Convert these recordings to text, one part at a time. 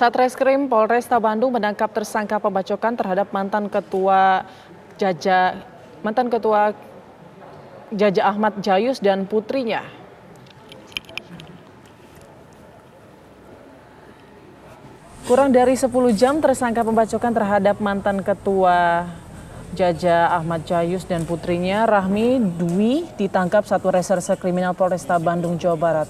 Satreskrim Polresta Bandung menangkap tersangka pembacokan terhadap mantan ketua Jaja Ahmad Jayus dan putrinya. Kurang dari 10 jam tersangka pembacokan terhadap mantan ketua Jaja Ahmad Jayus dan putrinya Rahmi Dwi ditangkap Satu Reserse Kriminal Polresta Bandung, Jawa Barat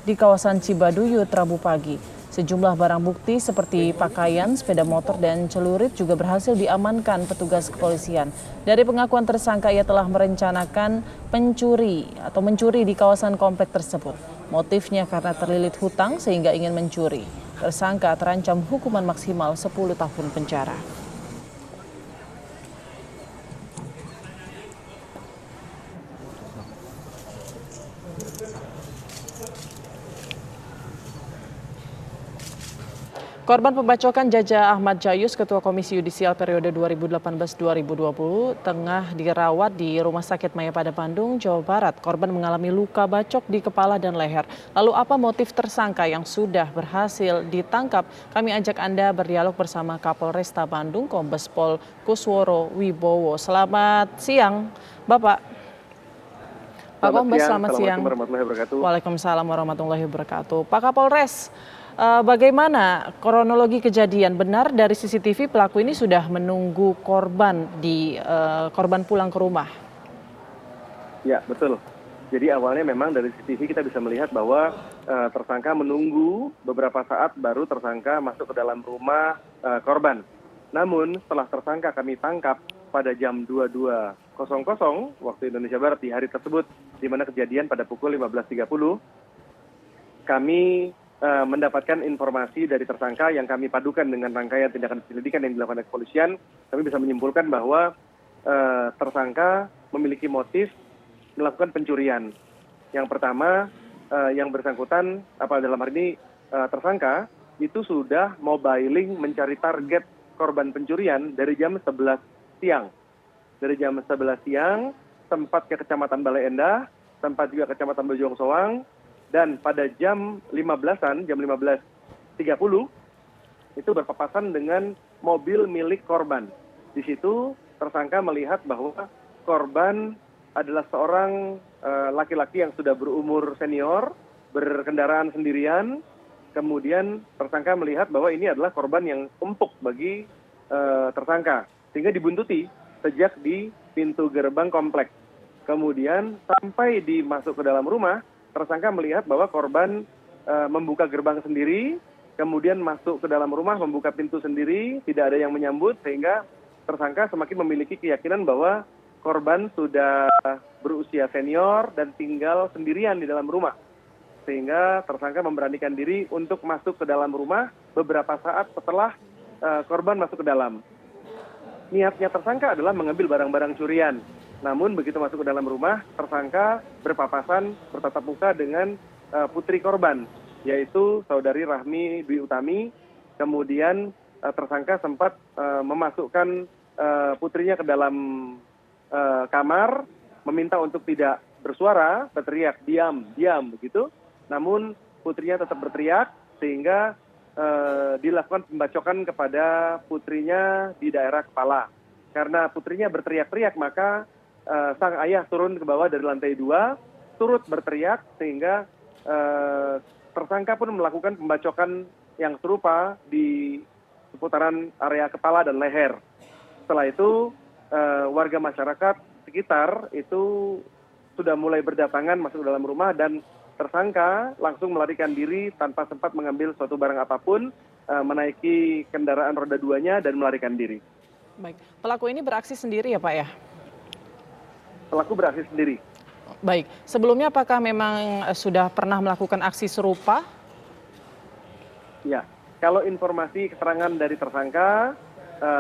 di kawasan Cibaduyut Rabu pagi. Sejumlah barang bukti seperti pakaian, sepeda motor, dan celurit juga berhasil diamankan petugas kepolisian. Dari pengakuan tersangka, ia telah merencanakan mencuri di kawasan komplek tersebut. Motifnya karena terlilit hutang sehingga ingin mencuri. Tersangka terancam hukuman maksimal 10 tahun penjara. Korban pembacokan Jaja Ahmad Jayus, Ketua Komisi Yudisial periode 2018-2020, tengah dirawat di Rumah Sakit Mayapada Bandung, Jawa Barat. Korban mengalami luka bacok di kepala dan leher. Lalu apa motif tersangka yang sudah berhasil ditangkap? Kami ajak Anda berdialog bersama Kapolresta Bandung, Kombes Pol Kusworo Wibowo. Selamat siang, Bapak. Pak Kombes, selamat siang. Waalaikumsalam warahmatullahi wabarakatuh. Pak Kapolres, bagaimana kronologi kejadian? Benar dari CCTV pelaku ini sudah menunggu korban korban pulang ke rumah? Ya, betul. Jadi awalnya memang dari CCTV kita bisa melihat bahwa tersangka menunggu beberapa saat baru tersangka masuk ke dalam rumah korban. Namun setelah tersangka kami tangkap pada jam 22.00 waktu Indonesia Barat di hari tersebut, di mana kejadian pada pukul 15.30, kami mendapatkan informasi dari tersangka yang kami padukan dengan rangkaian tindakan penyelidikan yang dilakukan oleh kepolisian. Kami bisa menyimpulkan bahwa tersangka memiliki motif melakukan pencurian. Yang pertama, yang bersangkutan, dalam hari ini tersangka itu sudah mobiling mencari target korban pencurian dari jam 11 siang. Dari jam 11 siang, sempat ke Kecamatan Balai Endah, sempat juga ke Kecamatan Bojong Soang, dan pada jam 15-an, jam 15.30, itu berpapasan dengan mobil milik korban. Di situ tersangka melihat bahwa korban adalah seorang laki-laki yang sudah berumur senior, berkendaraan sendirian. Kemudian tersangka melihat bahwa ini adalah korban yang empuk bagi tersangka, sehingga dibuntuti sejak di pintu gerbang kompleks. Kemudian sampai masuk ke dalam rumah, tersangka melihat bahwa korban membuka gerbang sendiri, kemudian masuk ke dalam rumah, membuka pintu sendiri, tidak ada yang menyambut, sehingga tersangka semakin memiliki keyakinan bahwa korban sudah berusia senior dan tinggal sendirian di dalam rumah. Sehingga tersangka memberanikan diri untuk masuk ke dalam rumah beberapa saat setelah korban masuk ke dalam. Niatnya tersangka adalah mengambil barang-barang curian. Namun begitu masuk ke dalam rumah, tersangka bertatap muka dengan putri korban, yaitu saudari Rahmi Dwi Utami. Kemudian tersangka sempat memasukkan putrinya ke dalam kamar, meminta untuk tidak bersuara, berteriak diam, diam begitu. Namun putrinya tetap berteriak sehingga dilakukan pembacokan kepada putrinya di daerah kepala. Karena putrinya berteriak-teriak, maka sang ayah turun ke bawah dari lantai 2, turut berteriak, sehingga tersangka pun melakukan pembacokan yang serupa di seputaran area kepala dan leher. Setelah itu warga masyarakat sekitar itu sudah mulai berdatangan masuk ke dalam rumah, dan tersangka langsung melarikan diri tanpa sempat mengambil suatu barang apapun, menaiki kendaraan roda 2-nya dan melarikan diri. Baik, pelaku ini beraksi sendiri ya Pak ya? Pelaku beraksi sendiri. Baik, sebelumnya apakah memang sudah pernah melakukan aksi serupa? Ya, kalau informasi keterangan dari tersangka,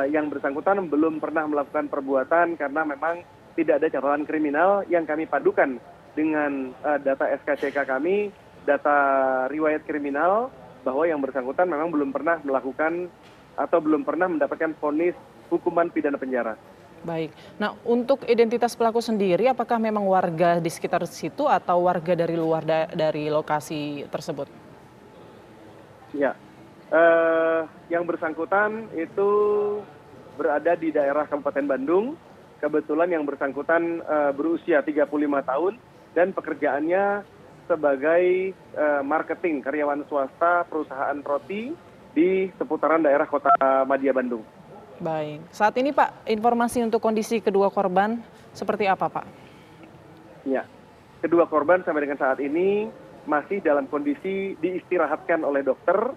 yang bersangkutan belum pernah melakukan perbuatan karena memang tidak ada catatan kriminal yang kami padukan dengan data SKCK kami, data riwayat kriminal, bahwa yang bersangkutan memang belum pernah melakukan atau belum pernah mendapatkan vonis hukuman pidana penjara. Baik. Nah, untuk identitas pelaku sendiri, apakah memang warga di sekitar situ atau warga dari luar dari lokasi tersebut? Ya, yang bersangkutan itu berada di daerah Kabupaten Bandung. Kebetulan yang bersangkutan berusia 35 tahun dan pekerjaannya sebagai marketing karyawan swasta perusahaan roti di seputaran daerah Kota Madia Bandung. Baik, saat ini Pak, informasi untuk kondisi kedua korban seperti apa Pak? Ya, kedua korban sampai dengan saat ini masih dalam kondisi diistirahatkan oleh dokter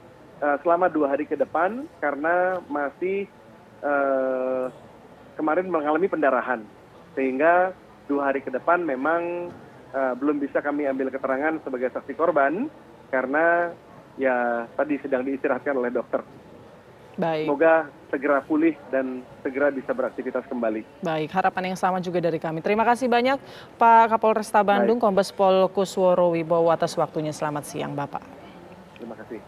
selama 2 hari ke depan karena masih kemarin mengalami pendarahan, sehingga 2 hari ke depan memang belum bisa kami ambil keterangan sebagai saksi korban karena ya tadi sedang diistirahatkan oleh dokter. Baik. Semoga segera pulih dan segera bisa beraktivitas kembali. Baik, harapan yang sama juga dari kami. Terima kasih banyak Pak Kapolresta Bandung, Kombes Pol Kusworo Wibowo atas waktunya. Selamat siang Bapak. Terima kasih.